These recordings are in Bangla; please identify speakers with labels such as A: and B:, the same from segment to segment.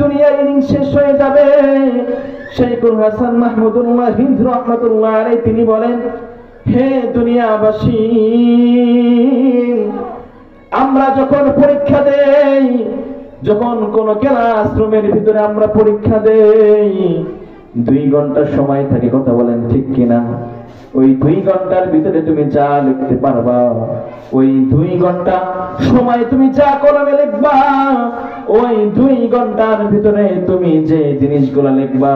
A: দুনিয়ার ইনিংস শেষ হয়ে যাবে। শাইখুল হাসান মাহমুদুল্লাহ হিন্দ রাহমাতুল্লাহ আলাইহি তিনি বলেন, হে দুনিয়াবাসী, আমরা যখন পরীক্ষা দেই, যখন কোন ক্লাসরুমের ভিতরে আমরা পরীক্ষা দেই, 2 ঘন্টা সময় থাকে, কথা বলেন ঠিক কিনা? ওই 2 ঘন্টার ভিতরে তুমি যা লিখতে পারবা, ওই 2 ঘন্টা সময় তুমি যা কলমে লিখবা, ওই 2 ঘন্টার ভিতরে তুমি যে জিনিসগুলো লিখবা,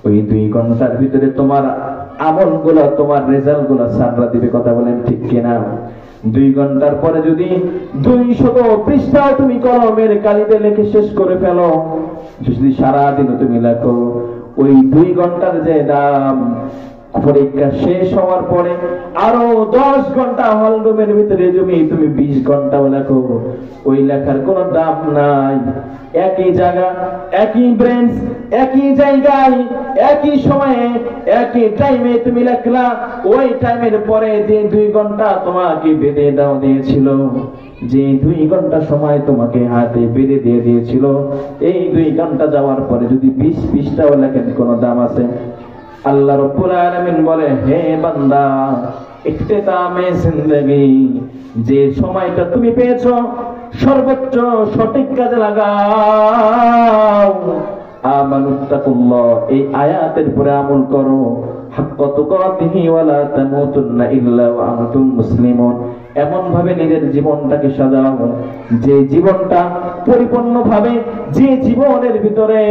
A: ওই 2 ঘন্টার ভিতরে তোমার আমলগুলো, তোমার রেজাল্টগুলো সাররা দিবে, কথা বলেন ঠিক কিনা? 2 ঘন্টার পরে যদি 200 পৃষ্ঠা তুমি কলমের কালিতে লিখে শেষ করে ফেলো, যদি সারাদিন তুমি লেখো, ওই 2 ঘন্টার যে দাম, পরীক্ষা শেষ হওয়ার পরে আরো 10 ঘন্টা হল রুমের ভিতরে তুমি 20 ঘন্টা লেখো, ওই লেখার কোনো দাম নাই। একই জায়গা, একই ব্রেঞ্চ, একই জায়গায়, একই সময়ে, একই টাইমে তুমি লেখলা, ওই টাইমের পরে যে 2 ঘন্টা তোমাকে বেঁধে দাও দিয়েছিল, যে 2 ঘন্টা সময় তোমাকে হাতে বেঁধে দিয়ে দিয়েছিল, এই 2 ঘন্টা যাওয়ার পরে যদি 20 পৃষ্ঠাও লেখেন, কোনো দাম আছে? আল্লাহ রাব্বুল আলামিন বলে, হে বান্দা, ইখতিতামে জিন্দেগি, যে সময়টা তুমি পেয়েছো সর্বোচ্চ সঠিক কাজে লাগাও। আমানুত্তাকুল্লাহ, এই আয়াতের উপরে আমল করো। হাক্কা তুকাতিহি ওয়ালা তামুতুন্না ইল্লা ওয়া আনতুম মুসলিমুন। এমন ভাবে নিজের জীবনটাকে সাজাও, যে জীবনটা পরিপূর্ণভাবে, যে জীবনের ভিতরে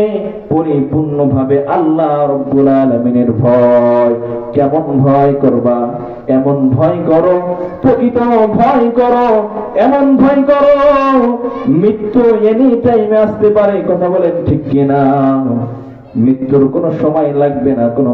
A: পরিপূর্ণভাবে আল্লাহ রাব্বুল আলামিনের ভয়। কেমন ভয় করবা? এমন ভয় করো, প্রকৃত ভয় করো, এমন ভয় করো মৃত্যু এনি টাইমে আসতে পারে, কথা বলেন ঠিক কিনা? মৃত্যুর কোনো সময় লাগবে না, কোনো